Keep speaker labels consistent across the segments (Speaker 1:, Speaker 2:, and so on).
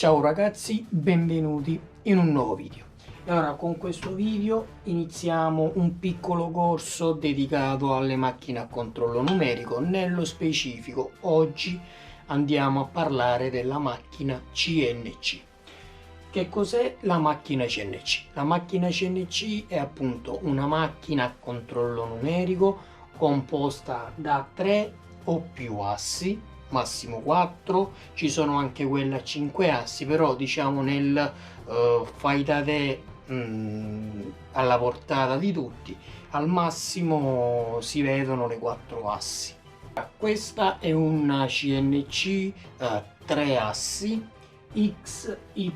Speaker 1: Ciao ragazzi, benvenuti in un nuovo video. E ora con questo video iniziamo un piccolo corso dedicato alle macchine a controllo numerico. Nello specifico oggi andiamo a parlare della macchina CNC. Che cos'è la macchina CNC? La macchina CNC è appunto una macchina a controllo numerico composta da 3 o più assi, massimo 4, ci sono anche quelle a 5 assi, però diciamo nel fai da te alla portata di tutti, al massimo si vedono le 4 assi. Questa è una CNC 3 assi X, Y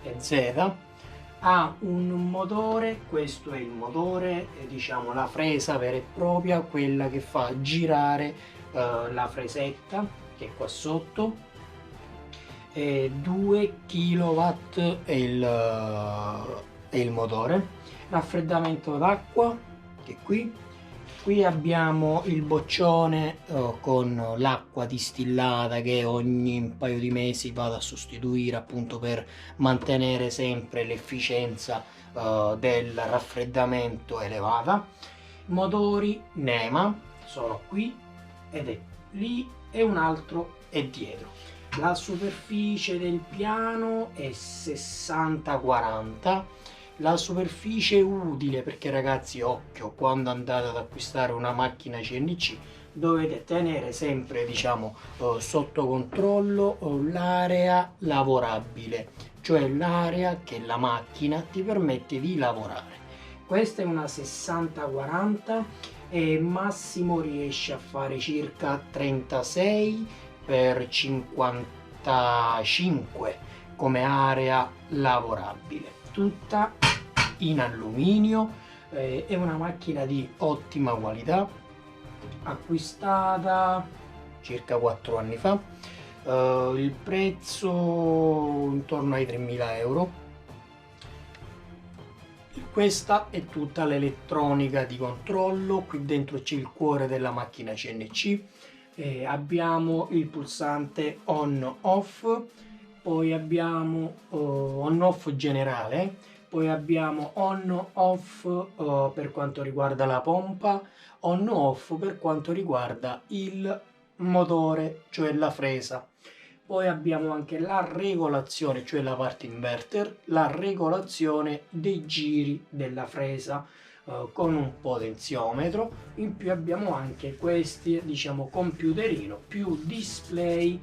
Speaker 1: e Z, ha un motore, questo è il motore, diciamo la fresa vera e propria, quella che fa girare la fresetta che è qua sotto, 2 kW è il motore, raffreddamento d'acqua che è qui abbiamo il boccione con l'acqua distillata che ogni paio di mesi vado a sostituire appunto per mantenere sempre l'efficienza del raffreddamento elevata. Motori NEMA sono qui ed è lì e un altro è dietro. La superficie del piano è 60-40. La superficie utile, perché ragazzi occhio, quando andate ad acquistare una macchina CNC dovete tenere sempre diciamo sotto controllo l'area lavorabile, cioè l'area che la macchina ti permette di lavorare. Questa è una 60-40 e massimo riesce a fare circa 36 per 55 come area lavorabile, tutta in alluminio, è una macchina di ottima qualità, acquistata circa 4 anni fa, il prezzo intorno ai 3.000 euro. Questa è tutta l'elettronica di controllo, qui dentro c'è il cuore della macchina CNC, abbiamo il pulsante on off, poi abbiamo on off generale, poi abbiamo on off per quanto riguarda la pompa, on off per quanto riguarda il motore, cioè la fresa. Poi abbiamo anche la regolazione, cioè la parte inverter, la regolazione dei giri della fresa con un potenziometro. In più abbiamo anche questi, diciamo, computerino più display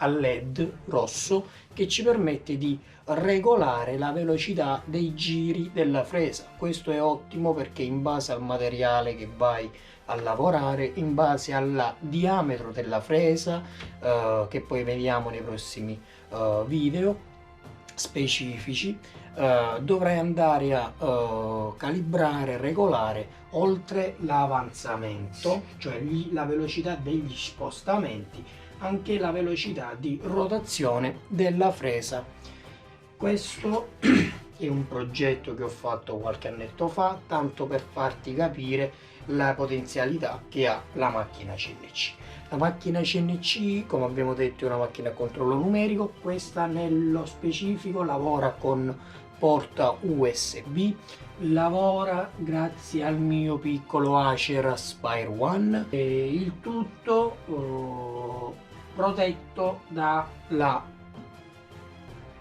Speaker 1: a LED rosso che ci permette di regolare la velocità dei giri della fresa. Questo è ottimo perché in base al materiale che vai a lavorare, in base al diametro della fresa che poi vediamo nei prossimi video specifici, dovrai andare a calibrare, regolare oltre l'avanzamento, cioè la velocità degli spostamenti, anche la velocità di rotazione della fresa. Questo è un progetto che ho fatto qualche annetto fa, tanto per farti capire la potenzialità che ha la macchina CNC. La macchina CNC, come abbiamo detto, è una macchina a controllo numerico. Questa nello specifico lavora con porta USB, lavora grazie al mio piccolo Acer Aspire One, e il tutto protetto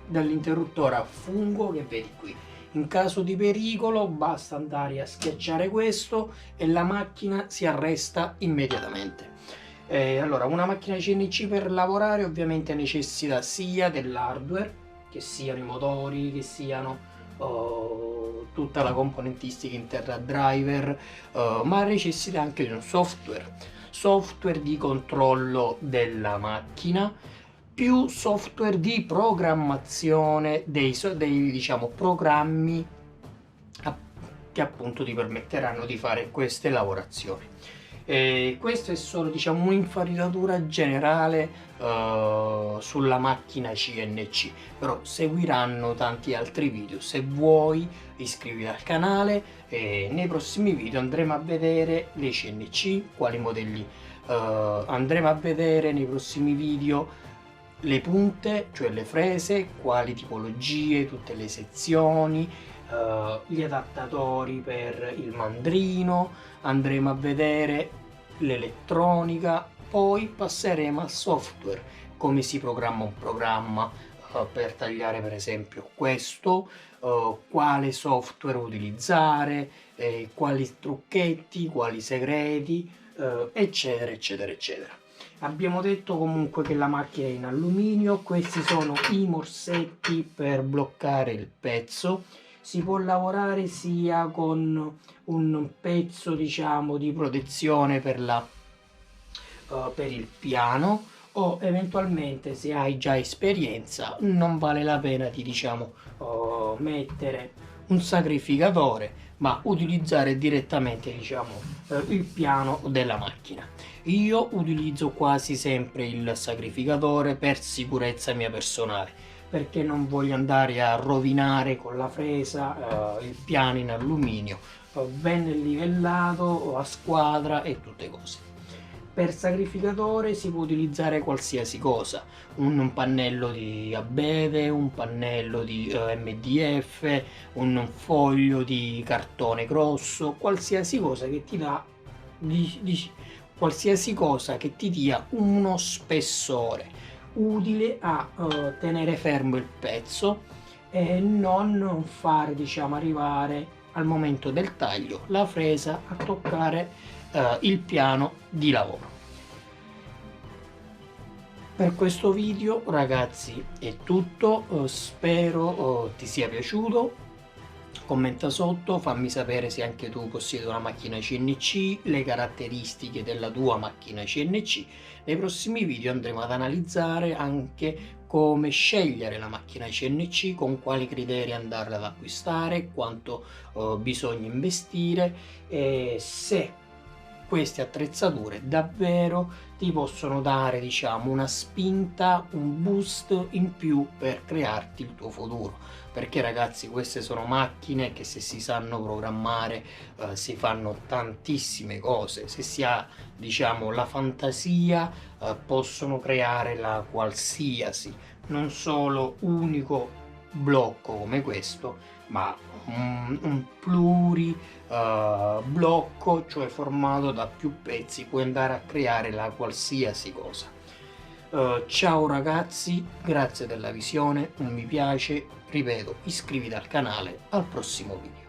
Speaker 1: dall'interruttore a fungo che vedi qui. In caso di pericolo basta andare a schiacciare questo e la macchina si arresta immediatamente. Allora, una macchina CNC per lavorare ovviamente necessita sia dell'hardware, che siano i motori, che siano tutta la componentistica interna driver, ma necessita anche di un software di controllo della macchina, più software di programmazione dei diciamo programmi che appunto ti permetteranno di fare queste lavorazioni. Questa è solo diciamo un'infarinatura generale sulla macchina CNC, però seguiranno tanti altri video. Se vuoi iscriviti al canale e nei prossimi video andremo a vedere le CNC, quali modelli andremo a vedere nei prossimi video, le punte, cioè le frese, quali tipologie, tutte le sezioni, gli adattatori per il mandrino, andremo a vedere l'elettronica, poi passeremo al software, come si programma un programma per tagliare per esempio questo, quale software utilizzare, quali trucchetti, quali segreti, eccetera eccetera eccetera. Abbiamo detto comunque che la macchina è in alluminio, questi sono i morsetti per bloccare il pezzo. Si può lavorare sia con un pezzo diciamo di protezione per il piano, o eventualmente se hai già esperienza non vale la pena di diciamo mettere un sacrificatore, ma utilizzare direttamente diciamo il piano della macchina. Io utilizzo quasi sempre il sacrificatore per sicurezza mia personale, perché non voglio andare a rovinare con la fresa il piano in alluminio ben livellato o a squadra e tutte cose. Per sacrificatore si può utilizzare qualsiasi cosa, un pannello di abete, un pannello di MDF, un foglio di cartone grosso, qualsiasi cosa che ti dà qualsiasi cosa che ti dia uno spessore utile a tenere fermo il pezzo e non fare diciamo arrivare al momento del taglio la fresa a toccare il piano di lavoro. Per questo video ragazzi è tutto, spero ti sia piaciuto. Commenta sotto, fammi sapere se anche tu possiedi una macchina CNC, le caratteristiche della tua macchina CNC. Nei prossimi video andremo ad analizzare anche come scegliere la macchina CNC, con quali criteri andarla ad acquistare, quanto bisogna investire e se queste attrezzature davvero ti possono dare diciamo una spinta, un boost in più per crearti il tuo futuro, perché ragazzi queste sono macchine che se si sanno programmare si fanno tantissime cose, se si ha diciamo la fantasia possono creare la qualsiasi, non solo unico blocco come questo, ma un pluri blocco, cioè formato da più pezzi, puoi andare a creare la qualsiasi cosa. Ciao ragazzi, grazie della visione, un mi piace, ripeto, iscriviti al canale, al prossimo video.